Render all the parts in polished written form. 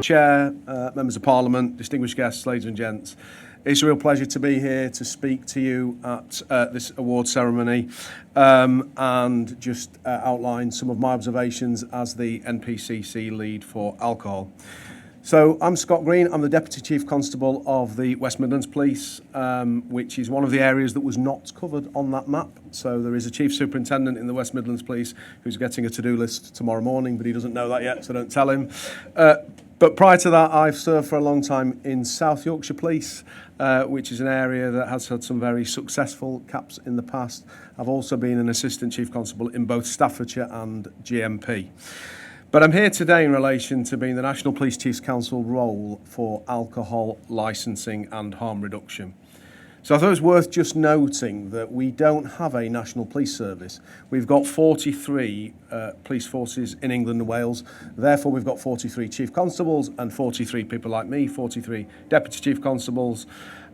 Chair, members of Parliament, distinguished guests, ladies and gents. It's a real pleasure to be here to speak to you at this award ceremony and just outline some of my observations as the NPCC lead for alcohol. So I'm Scott Green, I'm the Deputy Chief Constable of the West Midlands Police, which is one of the areas that was not covered on that map. So there is a Chief Superintendent in the West Midlands Police who's getting a to-do list tomorrow morning, but he doesn't know that yet, so don't tell him. But prior to that, I've served for a long time in South Yorkshire Police, which is an area that has had some very successful CAPs in the past. I've also been an Assistant Chief Constable in both Staffordshire and GMP. But I'm here today in relation to being the National Police Chiefs Council role for alcohol licensing and harm reduction. So I thought it was worth just noting that we don't have a national police service. We've got 43 police forces in England and Wales. Therefore, we've got 43 chief constables and 43 people like me, 43 deputy chief constables.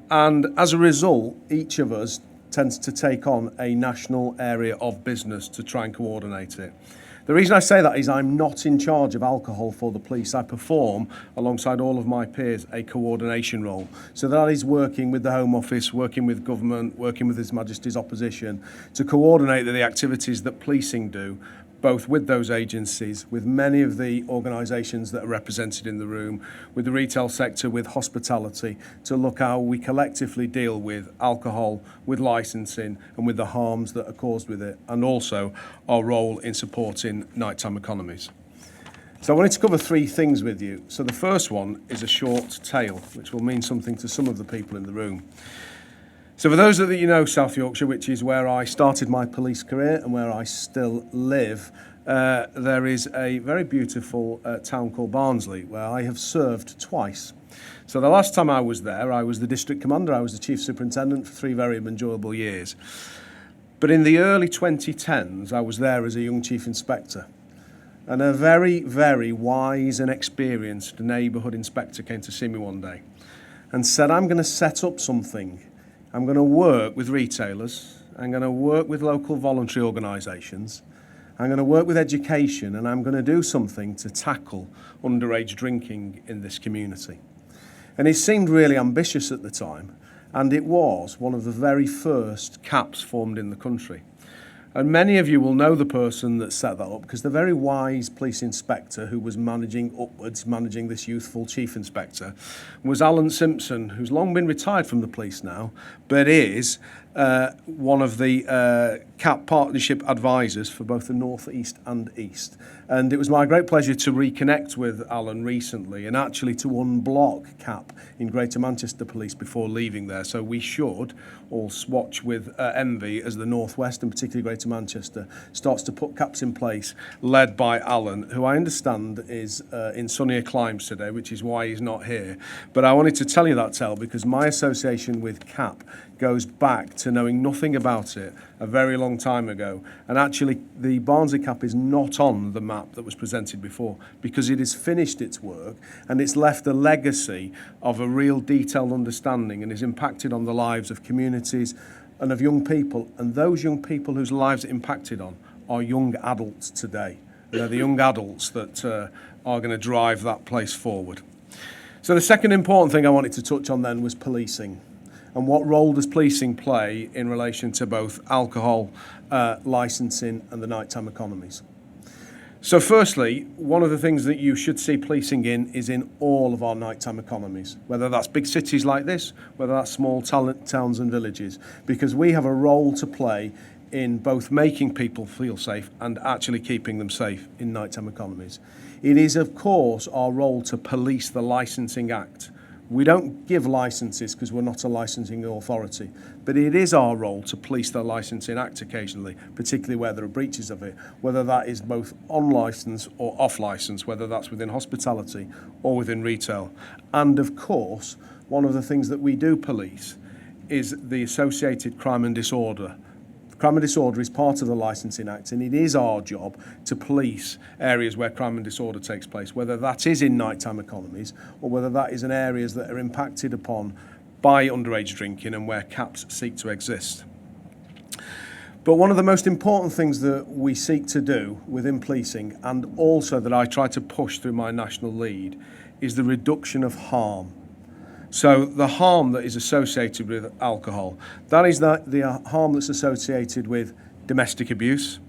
And as a result, each of us tends to take on a national area of business to try and coordinate it. The reason I say that is I'm not in charge of alcohol for the police. I perform, alongside all of my peers, a coordination role. So that is working with the Home Office, working with government, working with His Majesty's opposition to coordinate the activities that policing do, both with those agencies, with many of the organisations that are represented in the room, with the retail sector, with hospitality, to look how we collectively deal with alcohol, with licensing, and with the harms that are caused with it, and also our role in supporting nighttime economies. So I wanted to cover three things with you. So the first one is a short tale, which will mean something to some of the people in the room. So for those that you know South Yorkshire, which is where I started my police career and where I still live, there is a very beautiful town called Barnsley where I have served twice. So the last time I was there, I was the district commander, I was the chief superintendent for 3 very enjoyable years. But in the early 2010s, I was there as a young chief inspector. And a very, very wise and experienced neighbourhood inspector came to see me one day and said, I'm going to set up something. I'm going to work with retailers, I'm going to work with local voluntary organisations, I'm going to work with education, and I'm going to do something to tackle underage drinking in this community. And it seemed really ambitious at the time, and it was one of the very first CAPs formed in the country. And many of you will know the person that set that up because the very wise police inspector who was managing this youthful chief inspector, was Alan Simpson, who's long been retired from the police now, but is one of the CAP partnership advisors for both the North East and East. And it was my great pleasure to reconnect with Alan recently and actually to unblock CAP in Greater Manchester Police before leaving there. So we should all watch with envy as the North West and particularly Greater Manchester starts to put CAPs in place, led by Alan, who I understand is in sunnier climes today, which is why he's not here. But I wanted to tell you that tale because my association with CAP goes back to knowing nothing about it a very long time ago. And actually, the Barnsley CAP is not on the map that was presented before because it has finished its work and it's left a legacy of a real detailed understanding and has impacted on the lives of communities and of young people. And those young people whose lives it impacted on are young adults today. They're the young adults that are going to drive that place forward. So the second important thing I wanted to touch on then was policing. And what role does policing play in relation to both alcohol, licensing and the nighttime economies? So firstly, one of the things that you should see policing in is in all of our nighttime economies, whether that's big cities like this, whether that's small towns and villages, because we have a role to play in both making people feel safe and actually keeping them safe in nighttime economies. It is, of course, our role to police the Licensing Act. We don't give licences because we're not a licensing authority, but it is our role to police the Licensing Act occasionally, particularly where there are breaches of it, whether that is both on licence or off licence, whether that's within hospitality or within retail. And of course, one of the things that we do police is the associated crime and disorder. Crime and disorder is part of the Licensing Act, and it is our job to police areas where crime and disorder takes place, whether that is in nighttime economies or whether that is in areas that are impacted upon by underage drinking and where CAPs seek to exist. But one of the most important things that we seek to do within policing, and also that I try to push through my national lead, is the reduction of harm. So the harm that is associated with alcohol, that is the harm that's associated with domestic abuse,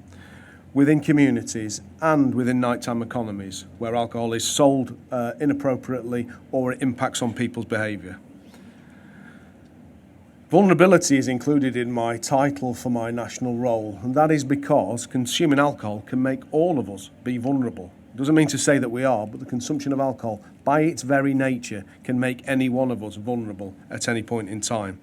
within communities and within nighttime economies where alcohol is sold inappropriately or it impacts on people's behaviour. Vulnerability is included in my title for my national role, and that is because consuming alcohol can make all of us be vulnerable. It doesn't mean to say that we are, but the consumption of alcohol, by its very nature, can make any one of us vulnerable at any point in time.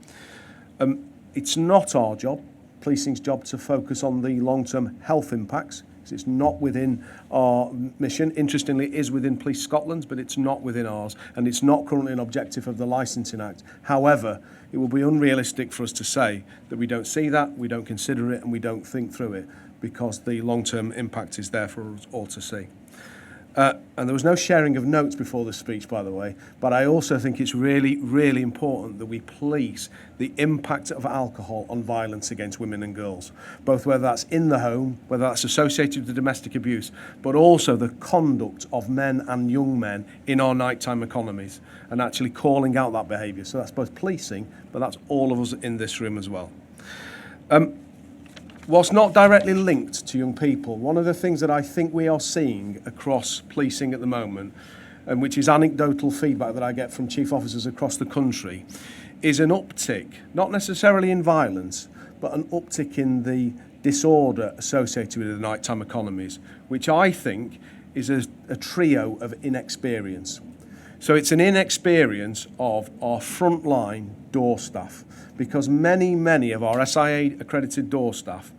It's not our job, policing's job, to focus on the long-term health impacts. It's not within our mission. Interestingly, it is within Police Scotland's, but it's not within ours, and it's not currently an objective of the Licensing Act. However, it will be unrealistic for us to say that we don't see that, we don't consider it, and we don't think through it, because the long-term impact is there for us all to see. And there was no sharing of notes before this speech, by the way, but I also think it's really, really important that we police the impact of alcohol on violence against women and girls, both whether that's in the home, whether that's associated with domestic abuse, but also the conduct of men and young men in our nighttime economies, and actually calling out that behaviour. So that's both policing, but that's all of us in this room as well. Whilst not directly linked to young people, one of the things that I think we are seeing across policing at the moment, and which is anecdotal feedback that I get from chief officers across the country, is an uptick, not necessarily in violence, but an uptick in the disorder associated with the nighttime economies, which I think is a trio of inexperience. So it's an inexperience of our frontline door staff, because many of our SIA accredited door staff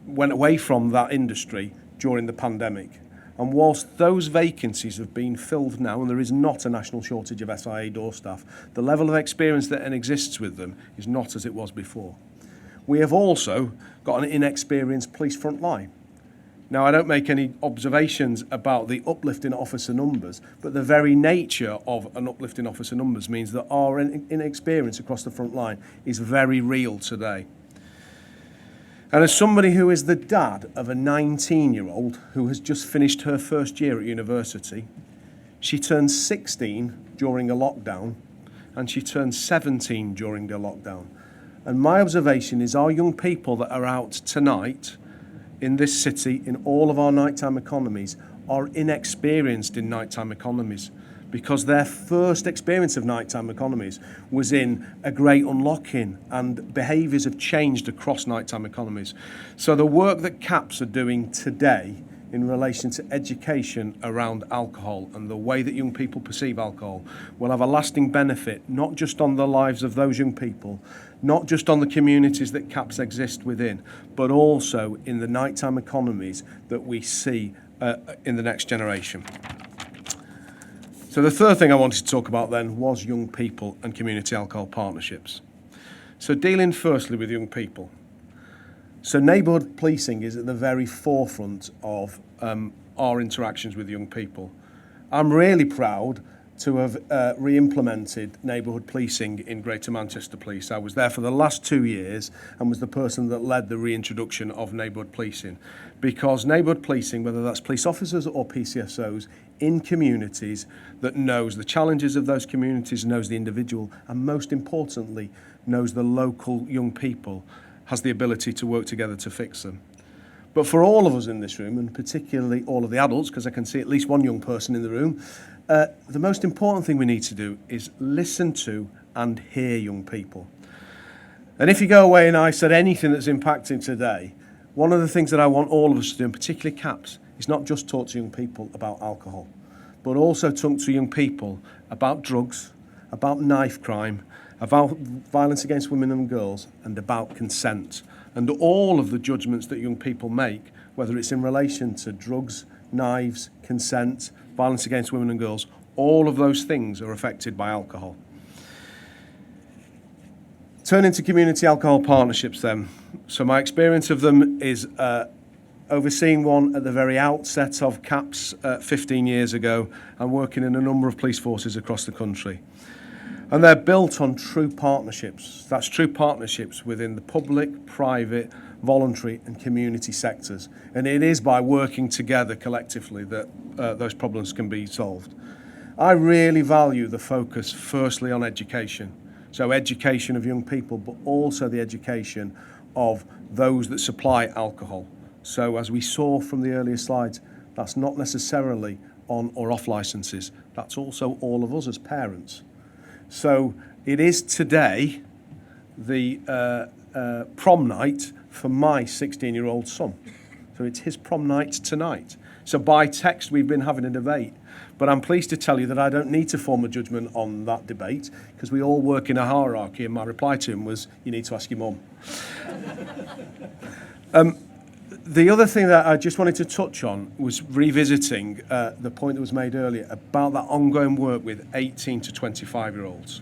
went away from that industry during the pandemic. And whilst those vacancies have been filled now, and there is not a national shortage of SIA door staff, the level of experience that exists with them is not as it was before. We have also got an inexperienced police front line. Now, I don't make any observations about the uplift in officer numbers, but the very nature of an uplift in officer numbers means that our inexperience across the front line is very real today. And as somebody who is the dad of a 19-year-old who has just finished her first year at university, she turned 16 during a lockdown, and she turned 17 during the lockdown. And my observation is our young people that are out tonight in this city, in all of our nighttime economies, are inexperienced in nighttime economies, because their first experience of nighttime economies was in a great unlocking, and behaviours have changed across nighttime economies. So the work that CAPS are doing today in relation to education around alcohol and the way that young people perceive alcohol will have a lasting benefit, not just on the lives of those young people, not just on the communities that CAPS exist within, but also in the nighttime economies that we see in the next generation. So the third thing I wanted to talk about then was young people and community alcohol partnerships. So dealing firstly with young people. So neighbourhood policing is at the very forefront of our interactions with young people. I'm really proud to have re-implemented neighbourhood policing in Greater Manchester Police. I was there for the last 2 years and was the person that led the reintroduction of neighbourhood policing, because neighbourhood policing, whether that's police officers or PCSOs, in communities that knows the challenges of those communities, knows the individual, and most importantly, knows the local young people, has the ability to work together to fix them. But for all of us in this room, and particularly all of the adults, because I can see at least one young person in the room, the most important thing we need to do is listen to and hear young people. And if you go away and I said anything that's impacting today, one of the things that I want all of us to do, and particularly CAPS, is not just talk to young people about alcohol, but also talk to young people about drugs, about knife crime, about violence against women and girls, and about consent. And all of the judgments that young people make, whether it's in relation to drugs, knives, consent, violence against women and girls, all of those things are affected by alcohol. Turning to community alcohol partnerships then. So my experience of them is overseeing one at the very outset of CAPS 15 years ago, and working in a number of police forces across the country. And they're built on true partnerships. That's true partnerships within the public, private, voluntary and community sectors. And it is by working together collectively that those problems can be solved. I really value the focus firstly on education. So education of young people, but also the education of those that supply alcohol. So as we saw from the earlier slides, that's not necessarily on or off licenses. That's also all of us as parents. So it is today the prom night for my 16-year-old son. So it's his prom night tonight. So by text, we've been having a debate. But I'm pleased to tell you that I don't need to form a judgment on that debate because we all work in a hierarchy, and my reply to him was, you need to ask your mum. The other thing that I just wanted to touch on was revisiting the point that was made earlier about that ongoing work with 18 to 25-year-olds.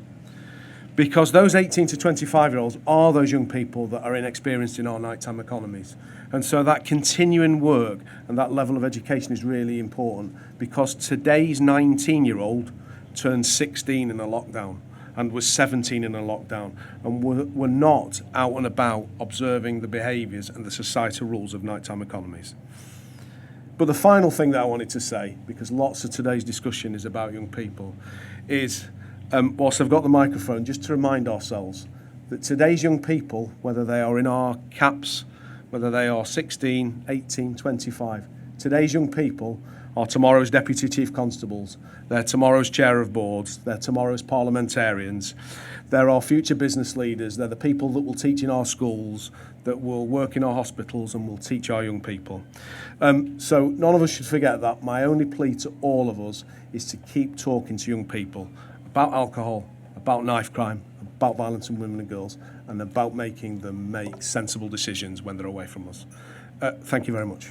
Because those 18 to 25-year-olds are those young people that are inexperienced in our nighttime economies. And so that continuing work and that level of education is really important because today's 19-year-old turned 16 in a lockdown and was 17 in a lockdown and were not out and about observing the behaviours and the societal rules of nighttime economies. But the final thing that I wanted to say, because lots of today's discussion is about young people, is whilst I've got the microphone, just to remind ourselves that today's young people, whether they are in our CAPS, whether they are 16, 18, 25, today's young people are tomorrow's Deputy Chief Constables, they're tomorrow's Chair of Boards, they're tomorrow's parliamentarians, they're our future business leaders, they're the people that will teach in our schools, that will work in our hospitals and will teach our young people. So none of us should forget that. My only plea to all of us is to keep talking to young people about alcohol, about knife crime, about violence on women and girls, and about making them make sensible decisions when they're away from us. Thank you very much.